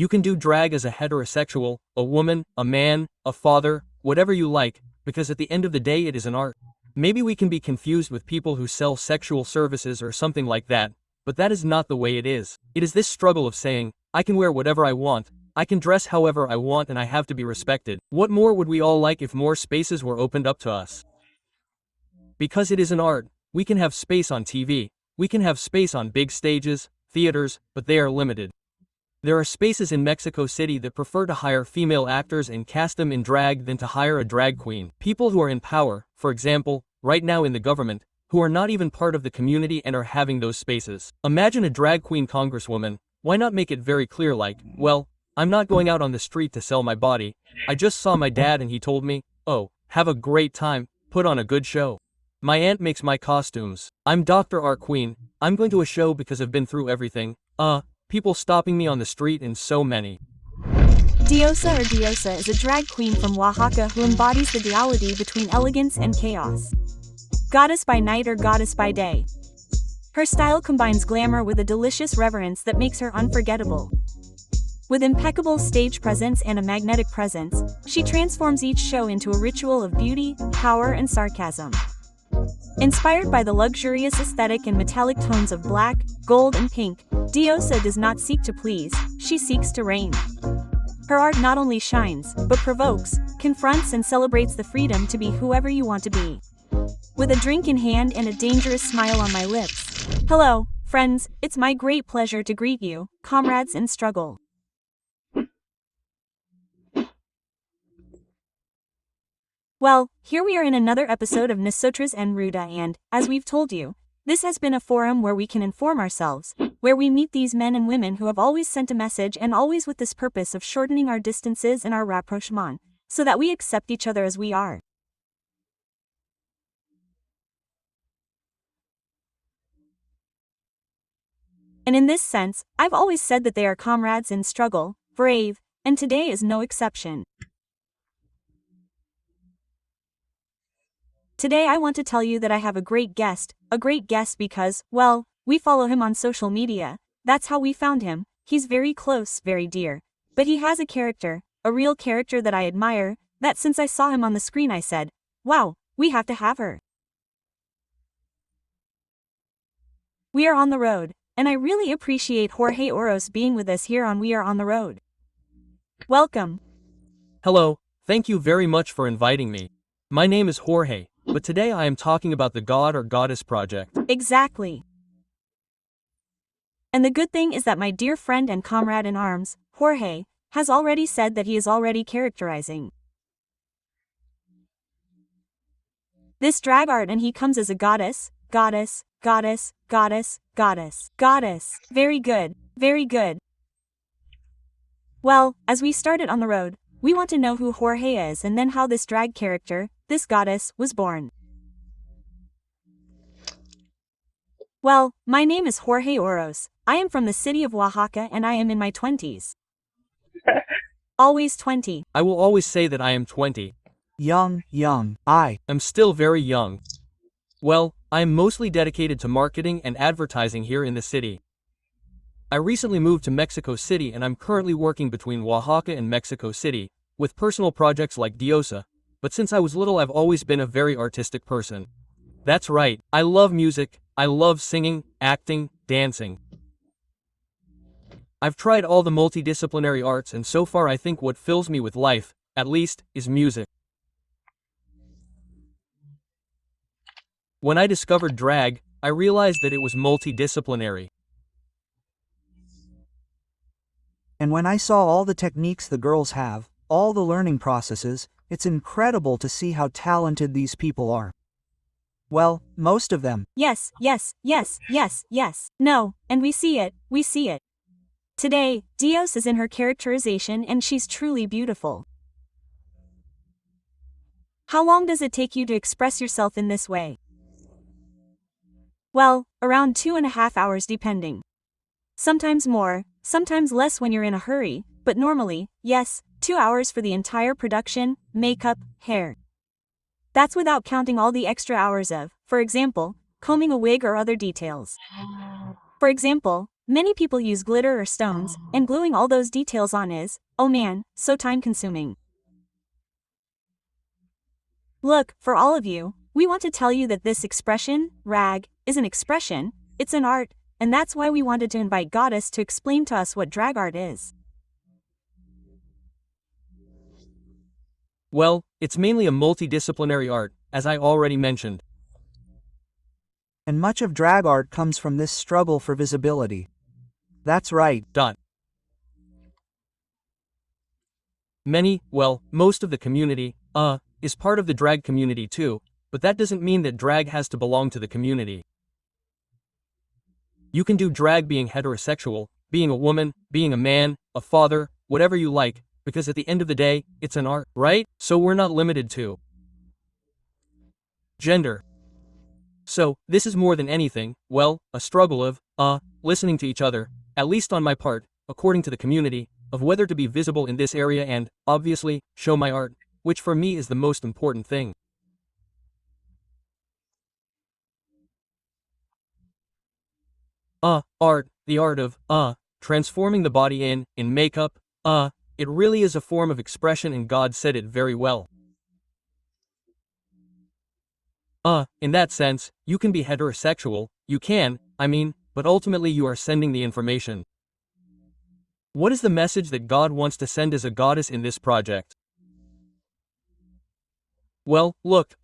You can do drag as a heterosexual, a woman, a man, a father, whatever you like, because at the end of the day it is an art. Maybe we can be confused with people who sell sexual services or something like that, but that is not the way it is. It is this struggle of saying, I can wear whatever I want, I can dress however I want, and I have to be respected. What more would we all like if more spaces were opened up to us? Because it is an art, we can have space on TV, we can have space on big stages, theaters, but they are limited. There are spaces in Mexico City that prefer to hire female actors and cast them in drag than to hire a drag queen. People who are in power, for example, right now in the government, who are not even part of the community and are having those spaces. Imagine a drag queen congresswoman. Why not make it very clear, like, well, I'm not going out on the street to sell my body, I just saw my dad and he told me, oh, have a great time, put on a good show. My aunt makes my costumes. I'm Dr. Art Queen, I'm going to a show because I've been through everything, people stopping me on the street and so many. Diosa Odiosa is a drag queen from Oaxaca who embodies the duality between elegance and chaos. Goddess by night or goddess by day. Her style combines glamour with a delicious reverence that makes her unforgettable. With impeccable stage presence and a magnetic presence, she transforms each show into a ritual of beauty, power, and sarcasm. Inspired by the luxurious aesthetic and metallic tones of black, gold, and pink, Diosa does not seek to please, she seeks to reign. Her art not only shines, but provokes, confronts, and celebrates the freedom to be whoever you want to be. With a drink in hand and a dangerous smile on my lips. Hello, friends, it's my great pleasure to greet you, comrades in struggle. Well, here we are in another episode of Nosotras and Ruta, and, as we've told you, this has been a forum where we can inform ourselves, where we meet these men and women who have always sent a message, and always with this purpose of shortening our distances and our rapprochement, so that we accept each other as we are. And in this sense, I've always said that they are comrades in struggle, brave, and today is no exception. Today I want to tell you that I have a great guest because, well, we follow him on social media, that's how we found him, he's very close, very dear. But he has a character, a real character that I admire, that since I saw him on the screen I said, wow, we have to have her. We are on the road, and I really appreciate Jorge Oros being with us here on We Are on the Road. Welcome. Hello, thank you very much for inviting me. My name is Jorge, but today I am talking about the God or Goddess Project. Exactly. And the good thing is that my dear friend and comrade in arms, Jorge, has already said that he is already characterizing this drag art, and he comes as a goddess, goddess, goddess, goddess, goddess, goddess. Very good, very good. Well, as we started on the road, we want to know who Jorge is and then how this drag character, this goddess, was born. Well, my name is Jorge Oros. I am from the city of Oaxaca and I am in my 20s. Always 20. I will always say that I am 20. Young, I am still very young. Well, I am mostly dedicated to marketing and advertising here in the city. I recently moved to Mexico City and I'm currently working between Oaxaca and Mexico City, with personal projects like Diosa, but since I was little I've always been a very artistic person. That's right, I love music, I love singing, acting, dancing. I've tried all the multidisciplinary arts and so far I think what fills me with life, at least, is music. When I discovered drag, I realized that it was multidisciplinary. And when I saw all the techniques the girls have, all the learning processes, it's incredible to see how talented these people are. Well, most of them. Yes. No, and we see it. Today, Dios is in her characterization and she's truly beautiful. How long does it take you to express yourself in this way? Well, around 2.5 hours depending. Sometimes more, sometimes less when you're in a hurry, but normally, yes, 2 hours for the entire production, makeup, hair. That's without counting all the extra hours of, for example, combing a wig or other details. For example, Many people use glitter or stones, and gluing all those details on is, oh man, so time-consuming. Look, for all of you, we want to tell you that this expression, rag, is an expression, it's an art, and that's why we wanted to invite Goddess to explain to us what drag art is. Well, it's mainly a multidisciplinary art, as I already mentioned. And much of drag art comes from this struggle for visibility. That's right. Most of the community, is part of the drag community too, but that doesn't mean that drag has to belong to the community. You can do drag being heterosexual, being a woman, being a man, a father, whatever you like, because at the end of the day, it's an art, right? So we're not limited to gender. So, this is more than anything, a struggle of, listening to each other, at least on my part, according to the community, of whether to be visible in this area and, obviously, show my art, which for me is the most important thing. Art, the art of, transforming the body in makeup, it really is a form of expression and God said it very well. In that sense, you can be heterosexual, but ultimately you are sending the information. What is the message that God wants to send as a goddess in this project? Well, look,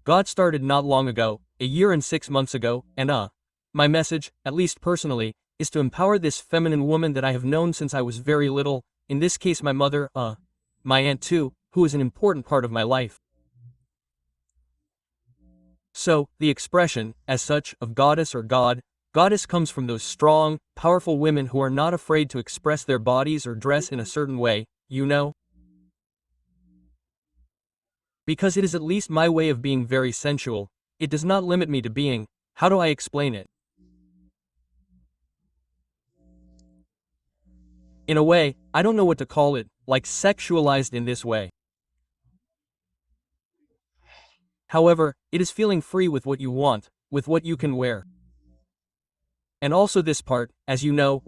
God started not long ago, a year and 6 months ago, and my message, at least personally, is to empower this feminine woman that I have known since I was very little, in this case my mother, my aunt too, who is an important part of my life. So, the expression, as such, of goddess or god, goddess comes from those strong, powerful women who are not afraid to express their bodies or dress in a certain way, you know? Because it is at least my way of being very sensual, it does not limit me to being, how do I explain it? In a way, I don't know what to call it, like sexualized in this way. However, it is feeling free with what you want, with what you can wear. And also this part, as you know,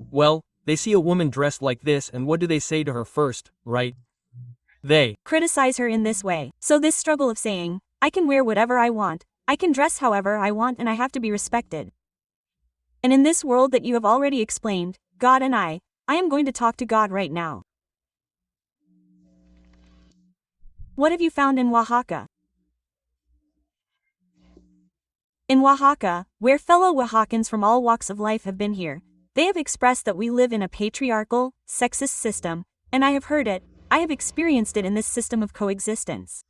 they see a woman dressed like this and what do they say to her first, right? They criticize her in this way. So this struggle of saying, I can wear whatever I want, I can dress however I want and I have to be respected. And in this world that you have already explained, God and I am going to talk to God right now. What have you found in Oaxaca? In Oaxaca, where fellow Oaxacans from all walks of life have been here, they have expressed that we live in a patriarchal, sexist system, and I have heard it, I have experienced it in this system of coexistence.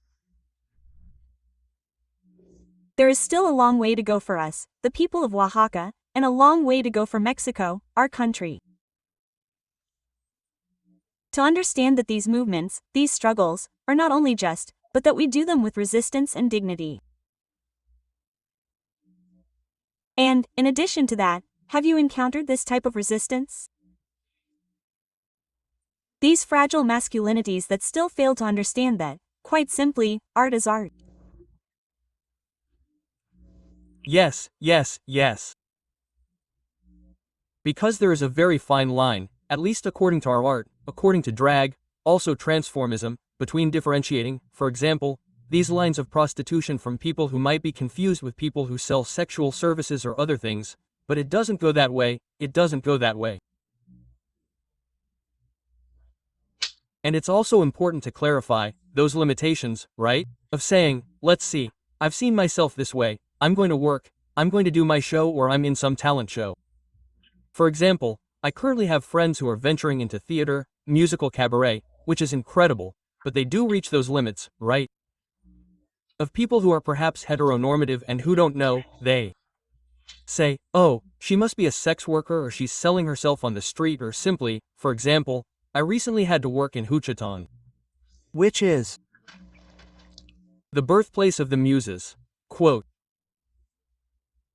There is still a long way to go for us, the people of Oaxaca, and a long way to go for Mexico, our country. To understand that these movements, these struggles, are not only just, but that we do them with resistance and dignity. And, in addition to that, have you encountered this type of resistance? These fragile masculinities that still fail to understand that, quite simply, art is art. Yes. Because there is a very fine line, at least according to our art, according to drag, also transformism, between differentiating, for example, these lines of prostitution from people who might be confused with people who sell sexual services or other things, but it doesn't go that way, And it's also important to clarify those limitations, right? Of saying, let's see, I've seen myself this way, I'm going to work, I'm going to do my show or I'm in some talent show. For example, I currently have friends who are venturing into theater, musical cabaret, which is incredible, but they do reach those limits, right? Of people who are perhaps heteronormative and who don't know, they say, oh, she must be a sex worker or she's selling herself on the street or simply, for example, I recently had to work in Juchitán, Which is the birthplace of the muses, quote.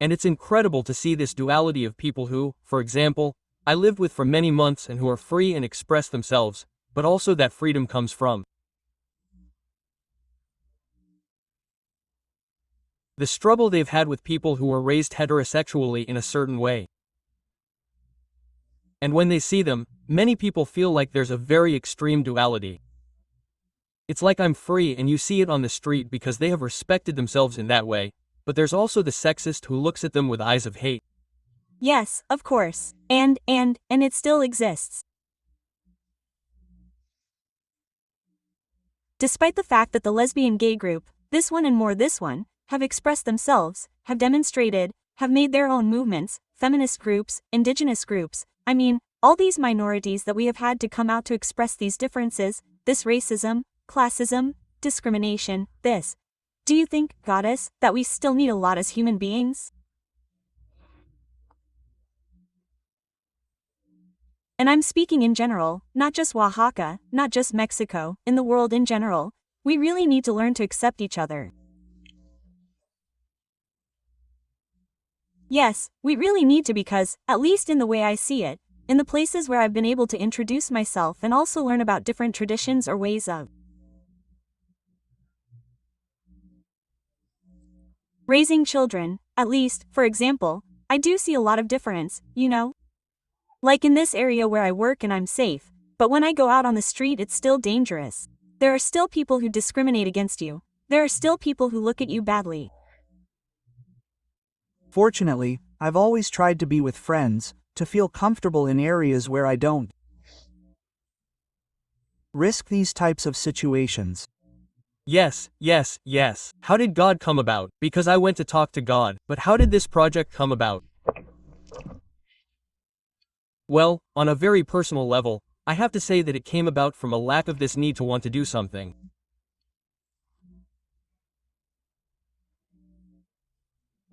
And it's incredible to see this duality of people who, for example, I lived with for many months and who are free and express themselves, but also that freedom comes from the struggle they've had with people who were raised heterosexually in a certain way. And when they see them, many people feel like there's a very extreme duality. It's like I'm free and you see it on the street because they have respected themselves in that way, but there's also the sexist who looks at them with eyes of hate. Yes, of course. And it still exists. Despite the fact that the lesbian gay group, this one and more this one, have expressed themselves, have demonstrated, have made their own movements, feminist groups, indigenous groups, I mean, all these minorities that we have had to come out to express these differences, this racism, classism, discrimination, this. Do you think, goddess, that we still need a lot as human beings? And I'm speaking in general, not just Oaxaca, not just Mexico, in the world in general. We really need to learn to accept each other. Yes, we really need to because, at least in the way I see it, in the places where I've been able to introduce myself and also learn about different traditions or ways of raising children, at least, for example, I do see a lot of difference, you know? Like in this area where I work and I'm safe, but when I go out on the street it's still dangerous. There are still people who discriminate against you. There are still people who look at you badly. Fortunately, I've always tried to be with friends, to feel comfortable in areas where I don't risk these types of situations. Yes. How did God come about? Because I went to talk to God, but how did this project come about? Well, on a very personal level, I have to say that it came about from a lack of this need to want to do something.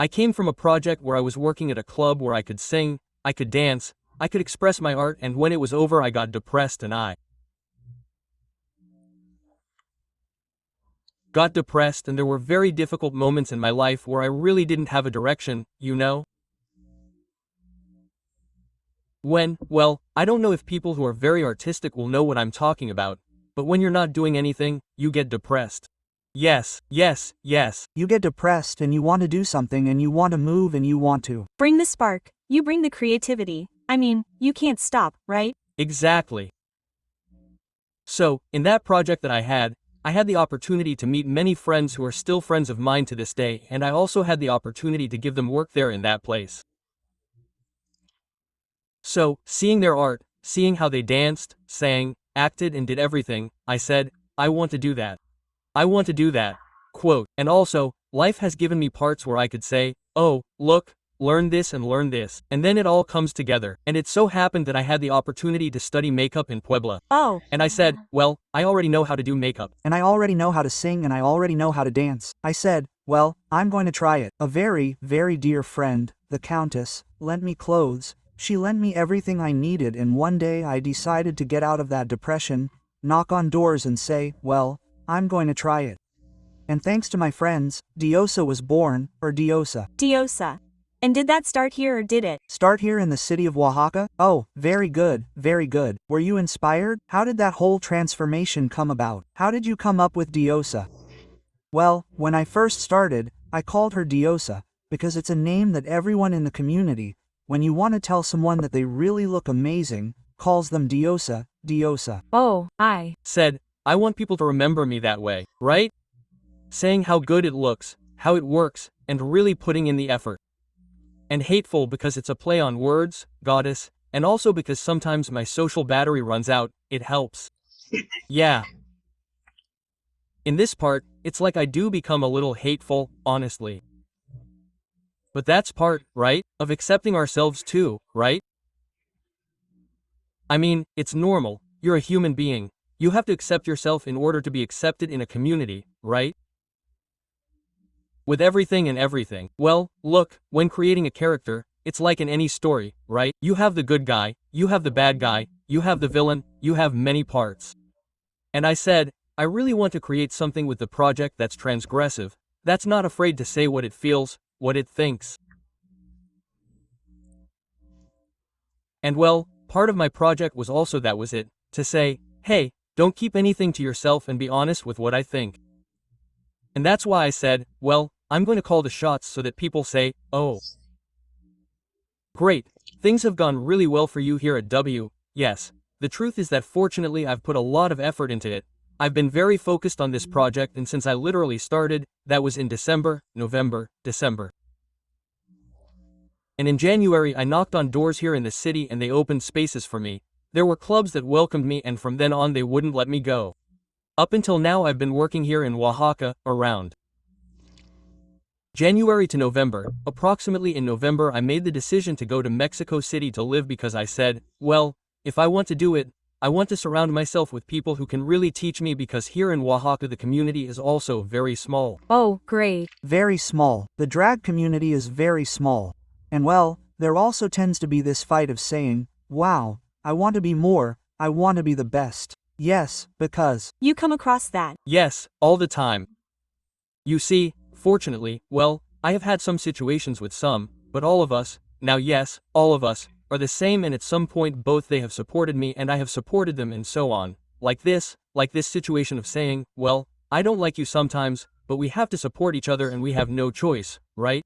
I came from a project where I was working at a club where I could sing, I could dance, I could express my art, and when it was over I got depressed and I got depressed and there were very difficult moments in my life where I really didn't have a direction, you know? Well, I don't know if people who are very artistic will know what I'm talking about, but when you're not doing anything, you get depressed. Yes. You get depressed and you want to do something and you want to move and you want to Bring the spark, you bring the creativity. I mean, you can't stop, right? Exactly. So, in that project that I had the opportunity to meet many friends who are still friends of mine to this day, and I also had the opportunity to give them work there in that place. So, seeing their art, seeing how they danced, sang, acted and did everything, I said, I want to do that. I want to do that. Quote, and also, life has given me parts where I could say, oh, look, learn this, and then it all comes together. And it so happened that I had the opportunity to study makeup in Puebla. Oh. And I said, well, I already know how to do makeup. and I already know how to sing and I already know how to dance. I said, well, I'm going to try it. A very, very dear friend, the Countess, lent me clothes. She lent me everything I needed and one day I decided to get out of that depression, knock on doors and say, well, I'm going to try it. And thanks to my friends, Diosa was born, or Diosa. Diosa. And did that start here or did it? Start here in the city of Oaxaca? Oh, very good, very good. Were you inspired? How did that whole transformation come about? How did you come up with Diosa? Well, when I first started, I called her Diosa, because it's a name that everyone in the community, when you want to tell someone that they really look amazing, calls them Diosa, Diosa. Oh, I Said, I want people to remember me that way, right? Saying how good it looks, how it works, and really putting in the effort. And hateful because it's a play on words, goddess, and also because sometimes my social battery runs out, it helps. Yeah. In this part, it's like I do become a little hateful, honestly. But that's part, right, of accepting ourselves too, right? I mean, it's normal, you're a human being. You have to accept yourself in order to be accepted in a community, right? With everything and everything. Well, look, when creating a character, it's like in any story, right? You have the good guy, you have the bad guy, you have the villain, you have many parts. And I said, I really want to create something with the project that's transgressive, that's not afraid to say what it feels, what it thinks. And well, part of my project was also that was it, to say, hey, don't keep anything to yourself and be honest with what I think. And that's why I said, well, I'm going to call the shots so that people say, oh, great, Things have gone really well for you here at W. Yes. The truth is that fortunately I've put a lot of effort into it. I've been very focused on this project, and since I literally started, that was in December, November, December. And in January I knocked on doors here in the city and they opened spaces for me. There were clubs that welcomed me, and from then on they wouldn't let me go. Up until now I've been working here in Oaxaca, around January to November. Approximately in November I made the decision to go to Mexico City to live because I said, well, if I want to do it, I want to surround myself with people who can really teach me, because here in Oaxaca the community is also very small. Oh, great. Very small. The drag community is very small. And well, there also tends to be this fight of saying, wow, I want to be more, I want to be the best. Yes, because You come across that. Yes, all the time. You see, fortunately, well, I have had some situations with some, but all of us, now yes, all of us, are the same, and at some point both they have supported me and I have supported them, and so on. Like this situation of saying, well, I don't like you sometimes, but we have to support each other and we have no choice, right?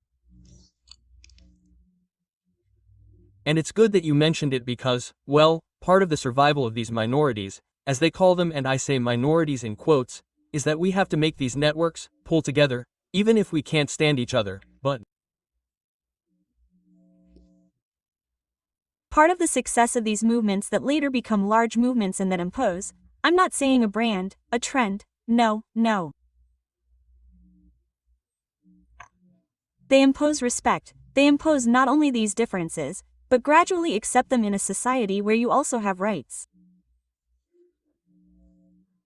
And it's good that you mentioned it because, well, part of the survival of these minorities, as they call them, and I say minorities in quotes, is that we have to make these networks pull together, even if we can't stand each other, but Part of the success of these movements that later become large movements and that impose, I'm not saying a brand, a trend, no. They impose respect. They impose not only these differences, but gradually accept them in a society where you also have rights.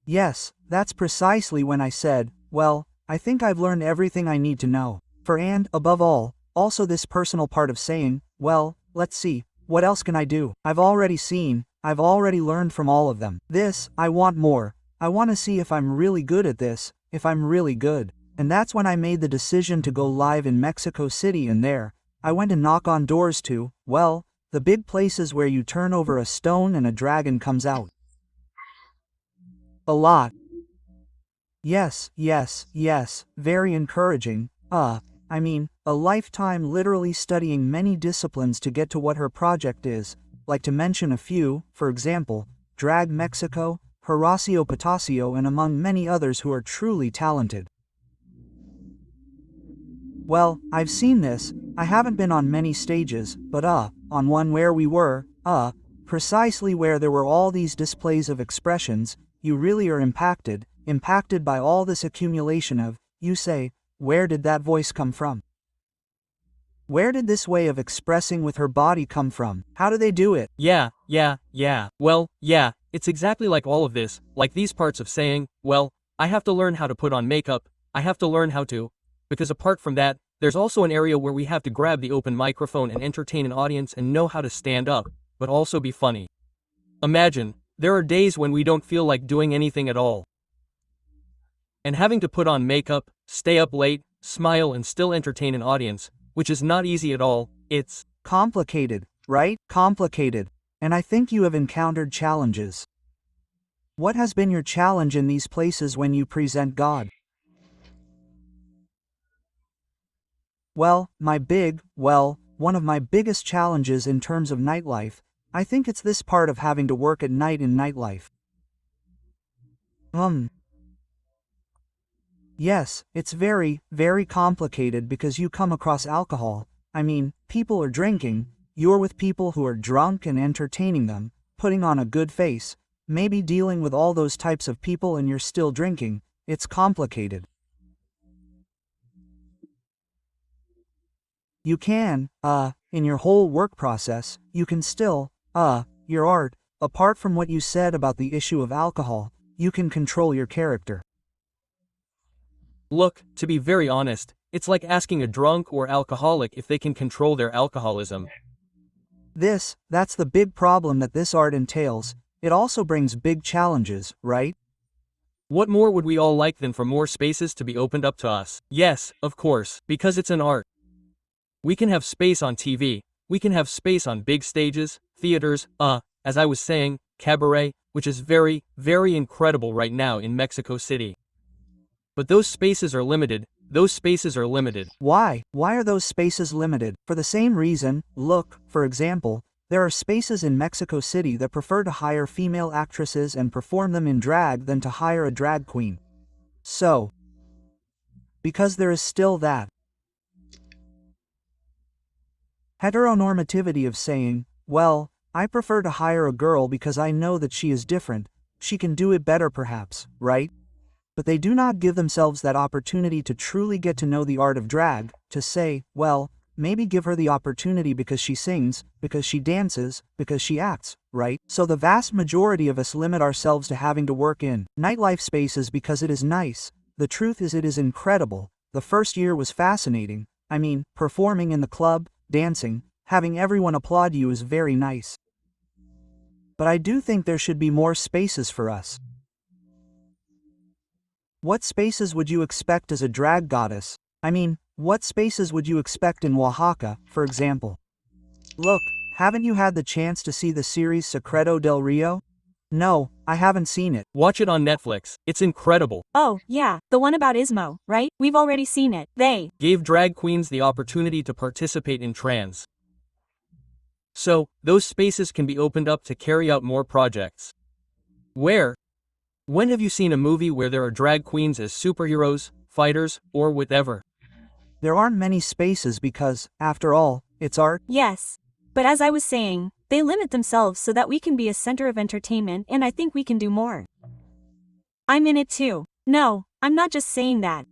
yes, that's precisely when I said, well, I think I've learned everything I need to know. And, above all, also this personal part of saying, well, let's see, what else can I do? I've already seen, I've already learned from all of them. This, I want more. I want to see if I'm really good at this, if I'm really good. And that's when I made the decision to go live in Mexico City, and there, I went and knock on doors to, well, the big places where you turn over a stone and a dragon comes out. A lot. Yes, very encouraging. A lifetime literally studying many disciplines to get to what her project is, like to mention a few, for example, Drag Mexico, Horacio Potasio, and among many others who are truly talented. Well, I've seen this. I haven't been on many stages, but on one where we were, precisely where there were all these displays of expressions, you really are impacted by all this accumulation of, you say, where did that voice come from? Where did this way of expressing with her body come from? How do they do it? Yeah. Well, yeah, it's exactly like all of this, like these parts of saying, well, I have to learn how to put on makeup, I have to learn how to, because apart from that, there's also an area where we have to grab the open microphone and entertain an audience and know how to stand up, but also be funny. Imagine, there are days when we don't feel like doing anything at all. And having to put on makeup, stay up late, smile, and still entertain an audience, which is not easy at all. It's complicated, right? Complicated. And I think you have encountered challenges. What has been your challenge in these places when you present God? Well, one of my biggest challenges in terms of nightlife, I think it's this part of having to work at night in nightlife. Yes, it's very, very complicated because you come across alcohol. People are drinking, you're with people who are drunk and entertaining them, putting on a good face, maybe dealing with all those types of people, and you're still drinking. It's complicated. You can, in your whole work process, you can still, your art, apart from what you said about the issue of alcohol, you can control your character. Look, to be very honest, it's like asking a drunk or alcoholic if they can control their alcoholism. That's the big problem that this art entails. It also brings big challenges, right? What more would we all like than for more spaces to be opened up to us? Yes, of course, because it's an art. We can have space on TV, we can have space on big stages, theaters, as I was saying, cabaret, which is very, very incredible right now in Mexico City. But those spaces are limited. Those spaces are limited. Why? Why are those spaces limited? For the same reason, look, for example, there are spaces in Mexico City that prefer to hire female actresses and perform them in drag than to hire a drag queen. So, because there is still that heteronormativity of saying, well, I prefer to hire a girl because I know that she is different, she can do it better perhaps, right? But they do not give themselves that opportunity to truly get to know the art of drag, to say, well, maybe give her the opportunity because she sings, because she dances, because she acts, right? So the vast majority of us limit ourselves to having to work in nightlife spaces because it is nice. The truth is it is incredible. The first year was fascinating. I mean, performing in the club, dancing, having everyone applaud you is very nice. But I do think there should be more spaces for us. What spaces would you expect as a drag goddess? I mean, what spaces would you expect in Oaxaca, for example? Look, haven't you had the chance to see the series Secreto del Rio? No, I haven't seen it. Watch it on Netflix. It's incredible. Oh, yeah, the one about Ismo, right? We've already seen it. They Gave drag queens the opportunity to participate in trans. So, those spaces can be opened up to carry out more projects. Where? When have you seen a movie where there are drag queens as superheroes, fighters, or whatever? There aren't many spaces because, after all, it's art. Yes. But as I was saying, they limit themselves so that we can be a center of entertainment, and I think we can do more. I'm in it too. No, I'm not just saying that.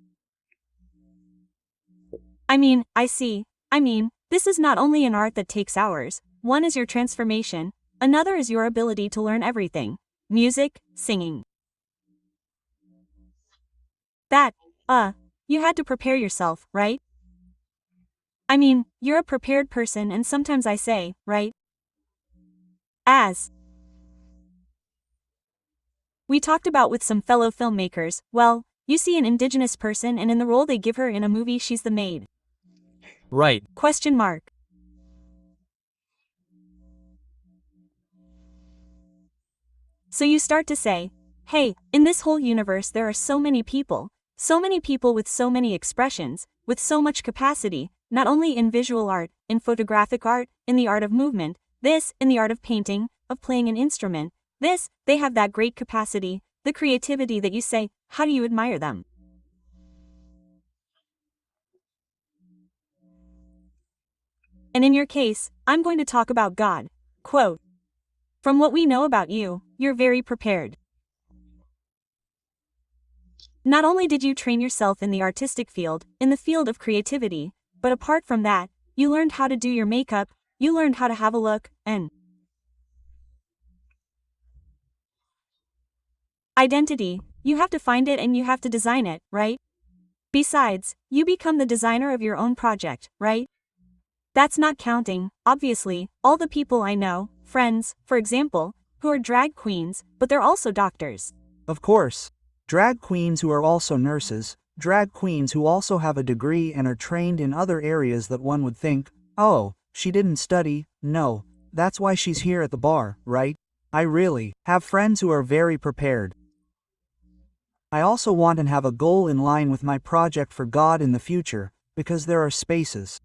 I mean, this is not only an art that takes hours. One is your transformation, another is your ability to learn everything. Music, singing. You had to prepare yourself, right? I mean, you're a prepared person, and sometimes I say, right? As we talked about with some fellow filmmakers, well, you see an indigenous person and in the role they give her in a movie she's the maid. Right. Question mark. So you start to say, hey, in this whole universe there are so many people with so many expressions, with so much capacity, not only in visual art, in photographic art, in the art of movement, in the art of painting, of playing an instrument, they have that great capacity, the creativity that you say, how do you admire them? And in your case, I'm going to talk about God. Quote, from what we know about you, you're very prepared. Not only did you train yourself in the artistic field, in the field of creativity, but apart from that, you learned how to do your makeup, you learned how to have a look, and identity. You have to find it and you have to design it, right? Besides, you become the designer of your own project, right? That's not counting, obviously, all the people I know, friends, for example, who are drag queens, but they're also doctors. Of course. Drag queens who are also nurses, drag queens who also have a degree and are trained in other areas that one would think, oh, she didn't study, no, that's why she's here at the bar, right? I really have friends who are very prepared. I also want and have a goal in line with my project for God in the future, because there are spaces.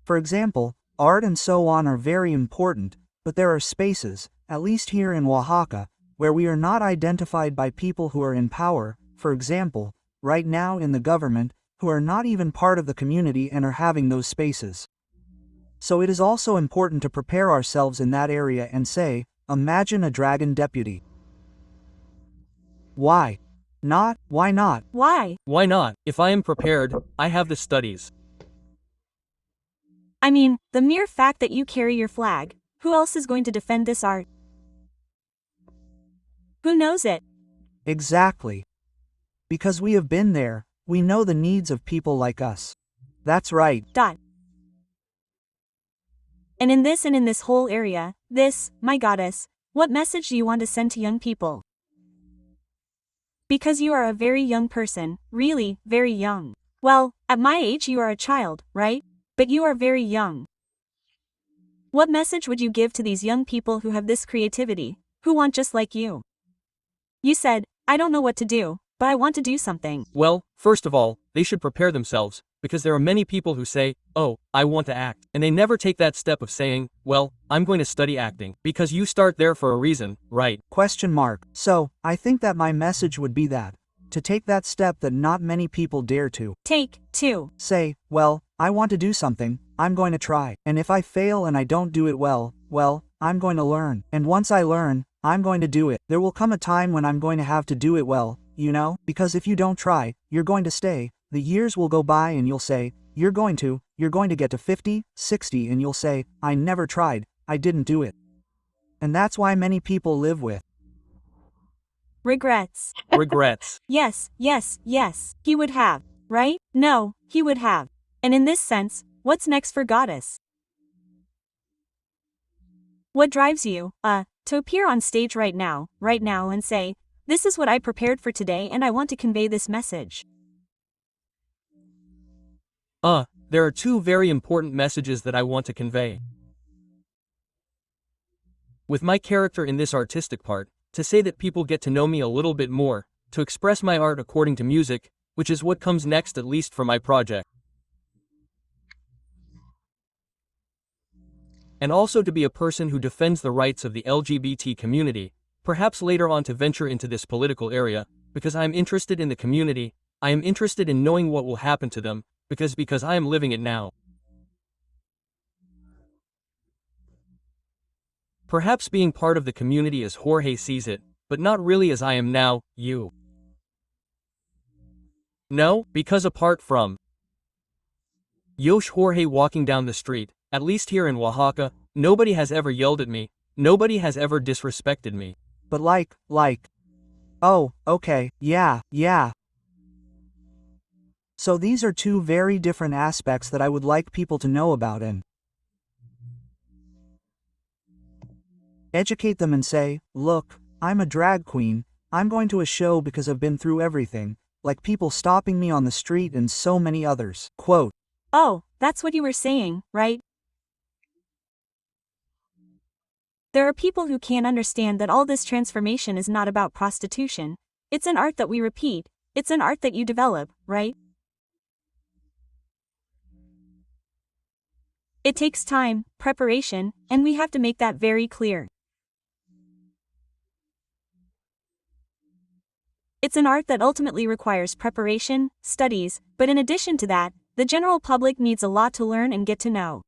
For example, art and so on are very important, but there are spaces, at least here in Oaxaca, where we are not identified by people who are in power, for example, right now in the government, who are not even part of the community and are having those spaces. So it is also important to prepare ourselves in that area and say, imagine a dragon deputy. Why? Not, why not? Why? Why not? If I am prepared, I have the studies. I mean, the mere fact that you carry your flag, who else is going to defend this art? Who knows it? Exactly. Because we have been there, we know the needs of people like us. That's right. And in this whole area, my goddess, what message do you want to send to young people? Because you are a very young person, really, very young. Well, at my age you are a child, right? But you are very young. What message would you give to these young people who have this creativity, who want just like you? You said, I don't know what to do, but I want to do something. Well, first of all, they should prepare themselves, because there are many people who say, oh, I want to act, and they never take that step of saying, well, I'm going to study acting, because you start there for a reason, right? Question mark. So, I think that my message would be that, to take that step that not many people dare to. Take 2. Say, well, I want to do something, I'm going to try. And if I fail and I don't do it well, I'm going to learn. And once I learn, I'm going to do it. There will come a time when I'm going to have to do it well, you know? Because if you don't try, you're going to stay. The years will go by and you'll say, you're going to get to 50, 60 and you'll say, I never tried, I didn't do it. And that's why many people live with regrets. Regrets. Yes, he would have, right? No, he would have. And in this sense, what's next for Goddess? What drives you, to appear on stage right now and say, this is what I prepared for today and I want to convey this message? There are 2 very important messages that I want to convey. With my character in this artistic part, to say that people get to know me a little bit more, to express my art according to music, which is what comes next at least for my project. And also to be a person who defends the rights of the LGBT community, perhaps later on to venture into this political area, because I am interested in the community, I am interested in knowing what will happen to them, because I am living it now. Perhaps being part of the community as Jorge sees it, but not really as I am now, you. No, because apart from Yosh Jorge walking down the street, at least here in Oaxaca, nobody has ever yelled at me, nobody has ever disrespected me. But like, oh, okay, yeah. So these are 2 very different aspects that I would like people to know about and educate them and say, look, I'm a drag queen, I'm going to a show because I've been through everything, like people stopping me on the street and so many others. Quote. Oh, that's what you were saying, right? There are people who can't understand that all this transformation is not about prostitution. It's an art that we repeat, it's an art that you develop, right? It takes time, preparation, and we have to make that very clear. It's an art that ultimately requires preparation, studies, but in addition to that, the general public needs a lot to learn and get to know.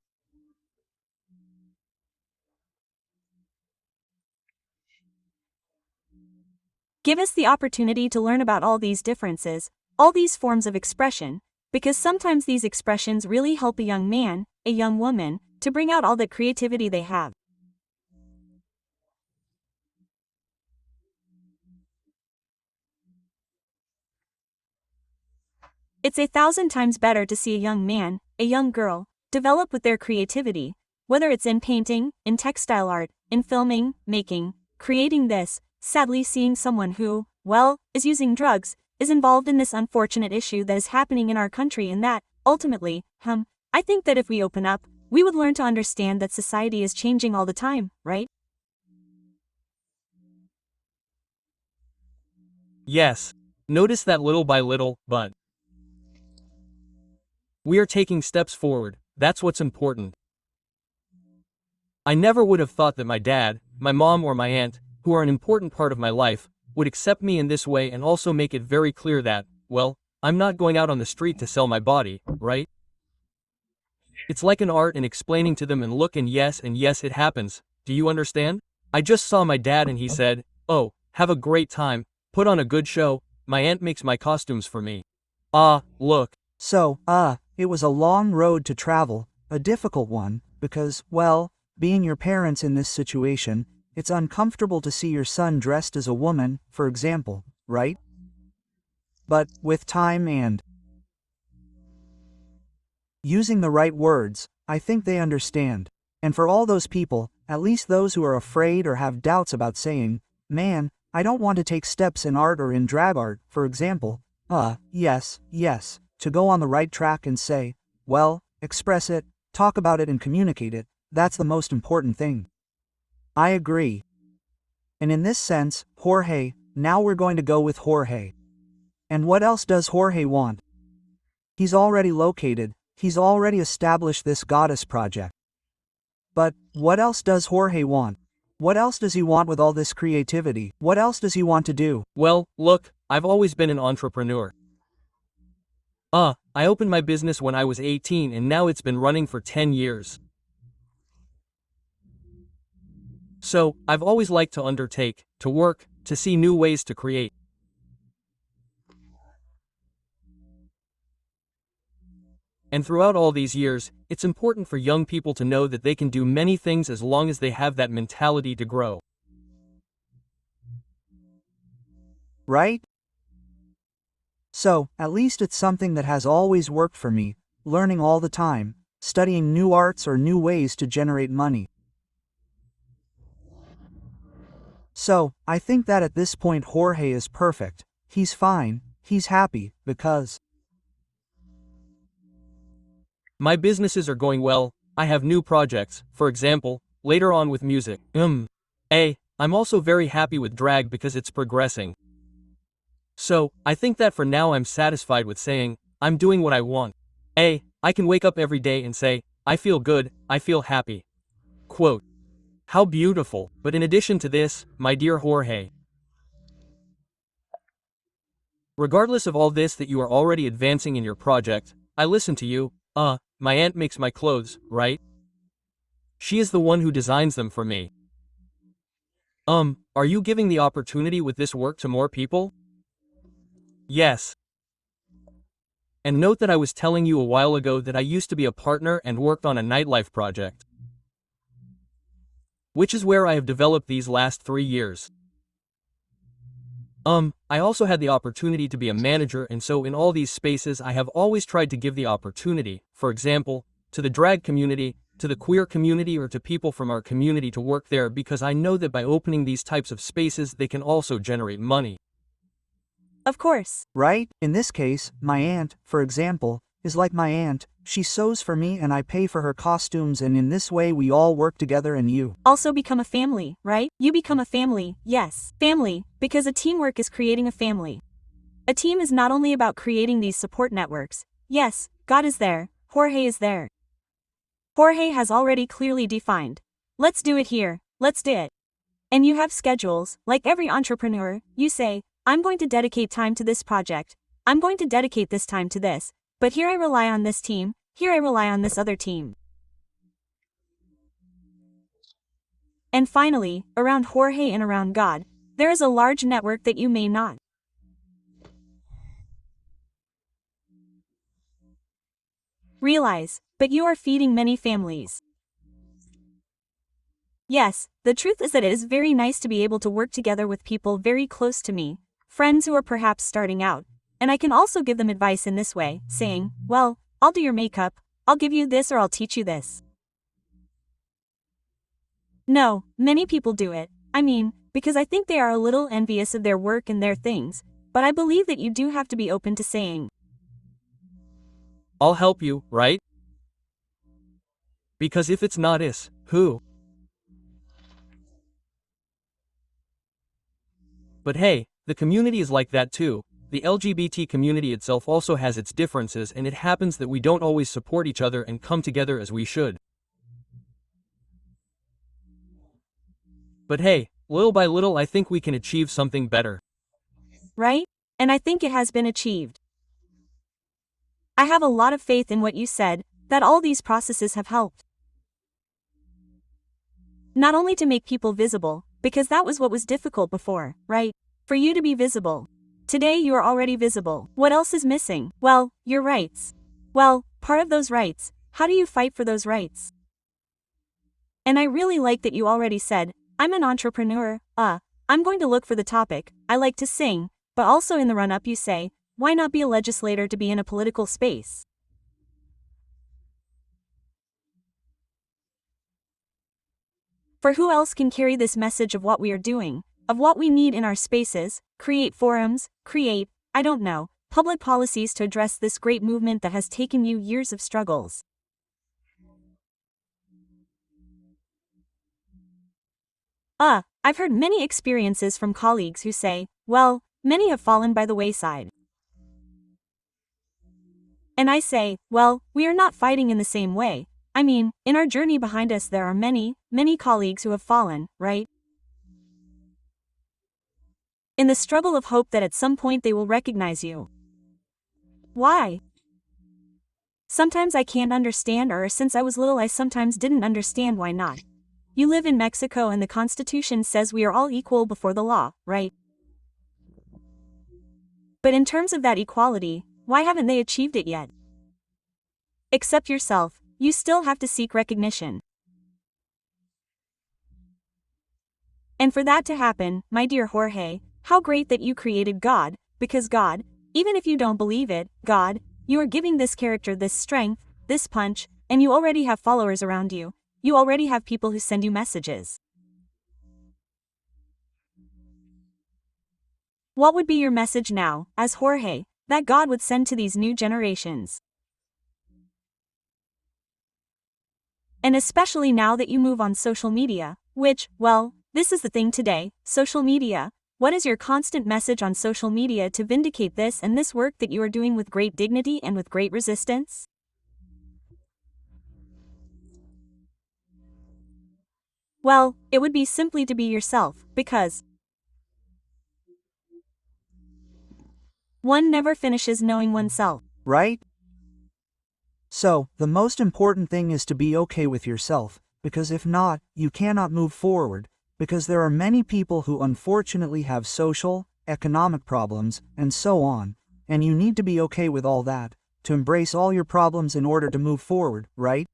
Give us the opportunity to learn about all these differences, all these forms of expression, because sometimes these expressions really help a young man, a young woman, to bring out all the creativity they have. It's 1,000 times better to see a young man, a young girl, develop with their creativity, whether it's in painting, in textile art, in filming, making, creating this, sadly seeing someone who, is using drugs, is involved in this unfortunate issue that is happening in our country and that, ultimately, I think that if we open up, we would learn to understand that society is changing all the time, right? Yes. Notice that little by little, but we are taking steps forward, that's what's important. I never would have thought that my dad, my mom or my aunt, who are an important part of my life, would accept me in this way and also make it very clear that, I'm not going out on the street to sell my body, right? It's like an art and explaining to them and look and yes it happens, do you understand? I just saw my dad and he said, oh, have a great time, put on a good show, my aunt makes my costumes for me. Look. So, it was a long road to travel, a difficult one, because, being your parents in this situation, it's uncomfortable to see your son dressed as a woman, for example, right? But, with time and using the right words, I think they understand. And for all those people, at least those who are afraid or have doubts about saying, man, I don't want to take steps in art or in drag art, for example, yes, to go on the right track and say, express it, talk about it and communicate it, that's the most important thing. I agree. And in this sense, Jorge, now we're going to go with Jorge. And what else does Jorge want? He's already located, he's already established this goddess project. But, what else does Jorge want? What else does he want with all this creativity? What else does he want to do? Well, look, I've always been an entrepreneur. I opened my business when I was 18 and now it's been running for 10 years. So, I've always liked to undertake, to work, to see new ways to create. And throughout all these years, it's important for young people to know that they can do many things as long as they have that mentality to grow. Right? So, at least it's something that has always worked for me, learning all the time, studying new arts or new ways to generate money. So, I think that at this point Jorge is perfect, he's fine, he's happy, because my businesses are going well, I have new projects, for example, later on with music. I'm also very happy with drag because it's progressing. So, I think that for now I'm satisfied with saying, I'm doing what I want. I can wake up every day and say, I feel good, I feel happy. Quote. How beautiful, but in addition to this, my dear Jorge, regardless of all this that you are already advancing in your project, I listen to you. My aunt makes my clothes, right? She is the one who designs them for me. Are you giving the opportunity with this work to more people? Yes. And note that I was telling you a while ago that I used to be a partner and worked on a nightlife project, which is where I have developed these last 3 years. I also had the opportunity to be a manager, and so in all these spaces I have always tried to give the opportunity, for example, to the drag community, to the queer community, or to people from our community to work there, because I know that by opening these types of spaces they can also generate money. Of course. right? In this case, my aunt, for example, is like my aunt, she sews for me and I pay for her costumes, and in this way we all work together and you Also become a family, right? You become a family, yes. Family, because a teamwork is creating a family. A team is not only about creating these support networks. Yes, God is there, Jorge is there. Jorge has already clearly defined. Let's do it here, let's do it. And you have schedules, like every entrepreneur, you say, I'm going to dedicate time to this project, I'm going to dedicate this time to this, but here I rely on this team, here I rely on this other team. And finally, around Jorge and around God, there is a large network that you may not realize, but you are feeding many families. Yes, the truth is that it is very nice to be able to work together with people very close to me, friends who are perhaps starting out, and I can also give them advice in this way, saying, well, I'll do your makeup, I'll give you this, or I'll teach you this. No, many people do it, I mean, because I think they are a little envious of their work and their things, but I believe that you do have to be open to saying, I'll help you, right? Because if it's not us, who? But hey, the community is like that too. The LGBT community itself also has its differences, and it happens that we don't always support each other and come together as we should. But hey, little by little I think we can achieve something better. right? And I think it has been achieved. I have a lot of faith in what you said, that all these processes have helped. Not only to make people visible, because that was what was difficult before, right? For you to be visible. Today you are already visible. What else is missing? Well, your rights. Well, part of those rights, how do you fight for those rights? And I really like that you already said, I'm an entrepreneur, I'm going to look for the topic, I like to sing, but also in the run-up you say, why not be a legislator to be in a political space? For who else can carry this message of what we are doing, of what we need in our spaces, create forums, create, I don't know, public policies to address this great movement that has taken you years of struggles. I've heard many experiences from colleagues who say, well, many have fallen by the wayside. And I say, well, we are not fighting in the same way. I mean, in our journey behind us there are many, many colleagues who have fallen, right? In the struggle of hope that at some point they will recognize you. Why? Sometimes I can't understand, or since I was little I sometimes didn't understand why not. You live in Mexico and the Constitution says we are all equal before the law, right? But in terms of that equality, why haven't they achieved it yet? Except yourself, you still have to seek recognition. And for that to happen, my dear Jorge, how great that you created God, because God, even if you don't believe it, God, you are giving this character this strength, this punch, and you already have followers around you. You already have people who send you messages. What would be your message now, as Jorge, that God would send to these new generations? And especially now that you move on social media, which, well, this is the thing today, social media. What is your constant message on social media to vindicate this and this work that you are doing with great dignity and with great resistance? Well, it would be simply to be yourself, because one never finishes knowing oneself. Right? So, the most important thing is to be okay with yourself, because if not, you cannot move forward, because there are many people who unfortunately have social, economic problems, and so on, and you need to be okay with all that, to embrace all your problems in order to move forward, right?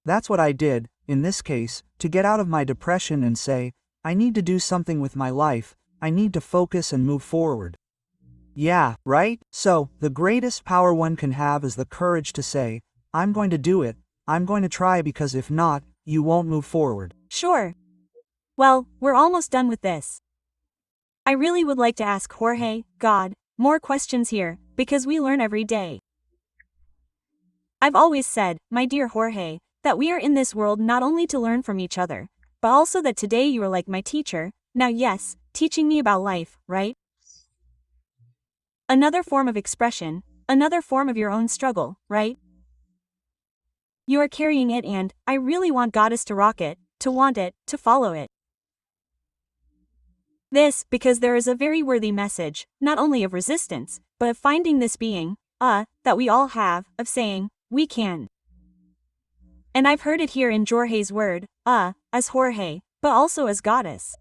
That's what I did, in this case, to get out of my depression and say, I need to do something with my life, I need to focus and move forward. Yeah, right? So, the greatest power one can have is the courage to say, I'm going to do it, I'm going to try, because if not, you won't move forward. Sure. Well, we're almost done with this. I really would like to ask Jorge, God, more questions here, because we learn every day. I've always said, my dear Jorge, that we are in this world not only to learn from each other, but also that today you are like my teacher, now yes, teaching me about life, right? Another form of expression, another form of your own struggle, right? You are carrying it, and I really want Goddess to rock it, to want it, to follow it. This, because there is a very worthy message, not only of resistance, but of finding this being, that we all have, of saying, we can. And I've heard it here in Jorge's word, as Jorge, but also as Goddess.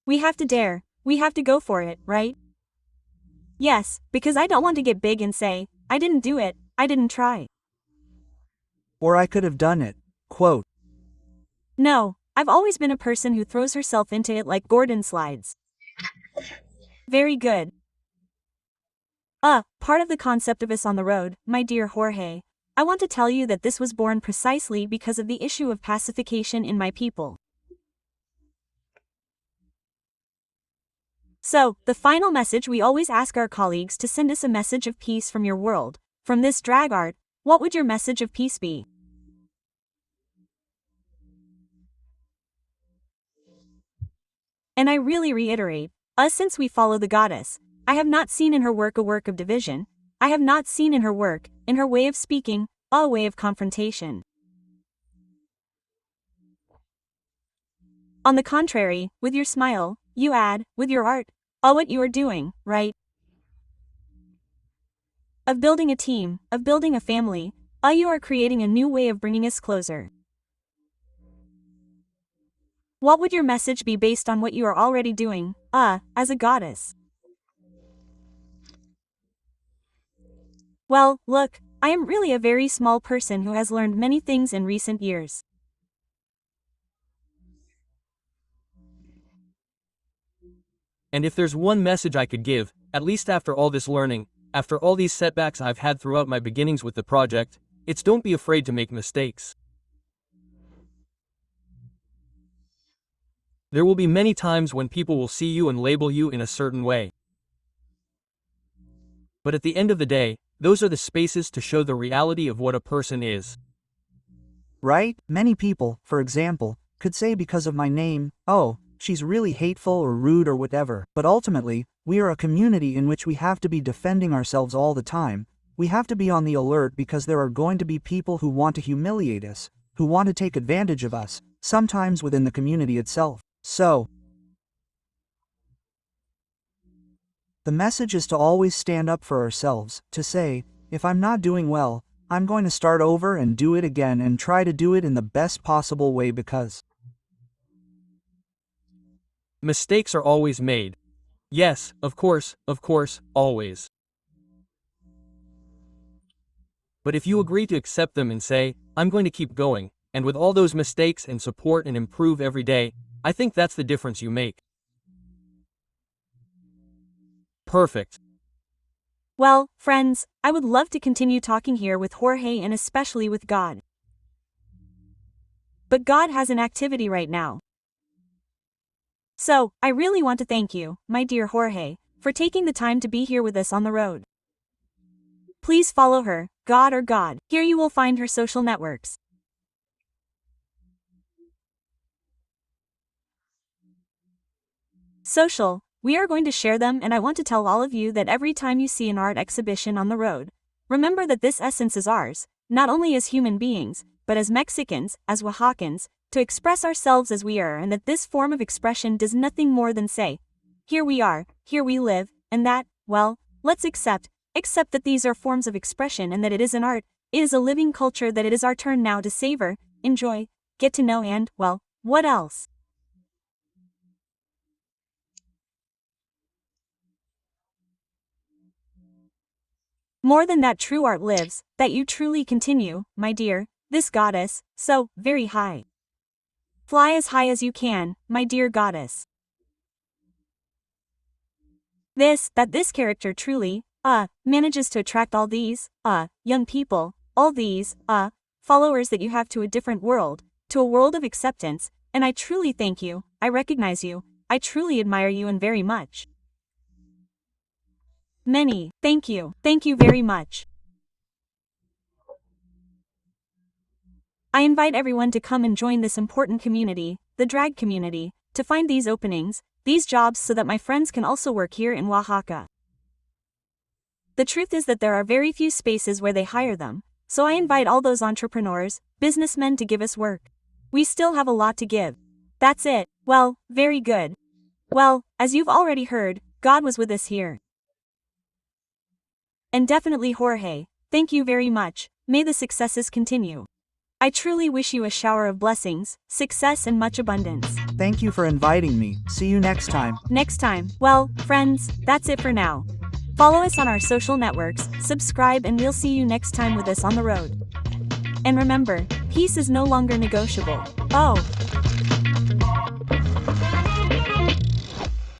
We have to dare, we have to go for it, right? Yes, because I don't want to get big and say, I didn't do it, I didn't try. Or I could have done it, quote. No, I've always been a person who throws herself into it like Gordon slides. Very good. Part of the concept of us on the road, my dear Jorge, I want to tell you that this was born precisely because of the issue of pacification in my people. So, the final message, we always ask our colleagues to send us a message of peace from your world. From this drag art, what would your message of peace be? And I really reiterate, since we follow the goddess, I have not seen in her work a work of division, I have not seen in her work, in her way of speaking, a way of confrontation. On the contrary, with your smile, you add, with your art, what you are doing, right? Of building a team, of building a family, you are creating a new way of bringing us closer. What would your message be based on what you are already doing, as a goddess? Well, look, I am really a very small person who has learned many things in recent years. And if there's one message I could give, at least after all this learning, after all these setbacks I've had throughout my beginnings with the project, it's don't be afraid to make mistakes. There will be many times when people will see you and label you in a certain way. But at the end of the day, those are the spaces to show the reality of what a person is. Right? Many people, for example, could say because of my name, oh, she's really hateful or rude or whatever. But ultimately, we are a community in which we have to be defending ourselves all the time. We have to be on the alert because there are going to be people who want to humiliate us, who want to take advantage of us, sometimes within the community itself. So, the message is to always stand up for ourselves, to say, if I'm not doing well, I'm going to start over and do it again and try to do it in the best possible way because mistakes are always made. Yes, of course, always. But if you agree to accept them and say, I'm going to keep going, and with all those mistakes and support and improve every day, I think that's the difference you make. Perfect. Well, friends, I would love to continue talking here with Jorge and especially with God. But God has an activity right now. So, I really want to thank you, my dear Jorge, for taking the time to be here with us on the road. Please follow her, God or God. Here you will find her social networks. Social, we are going to share them, and I want to tell all of you that every time you see an art exhibition on the road, remember that this essence is ours, not only as human beings, but as Mexicans, as Oaxacans, to express ourselves as we are, and that this form of expression does nothing more than say, here we are, here we live, and that, well, let's accept that these are forms of expression and that it is an art, it is a living culture that it is our turn now to savor, enjoy, get to know and, well, what else? More than that, true art lives, that you truly continue, my dear, this goddess, so, very high. Fly as high as you can, my dear goddess. That this character truly, manages to attract all these, young people, all these, followers that you have to a different world, to a world of acceptance, and I truly thank you, I recognize you, I truly admire you and very much. Thank you very much. I invite everyone to come and join this important community, the drag community, to find these openings, these jobs so that my friends can also work here in Oaxaca. The truth is that there are very few spaces where they hire them, so I invite all those entrepreneurs, businessmen to give us work. We still have a lot to give. That's it. Well, very good. Well, as you've already heard, God was with us here. And definitely Jorge, thank you very much, may the successes continue. I truly wish you a shower of blessings, success and much abundance. thank you for inviting me. See you next time. Well, friends, that's it for now. Follow us on our social networks, subscribe, and we'll see you next time with us on the road. And remember, peace is no longer negotiable. Oh.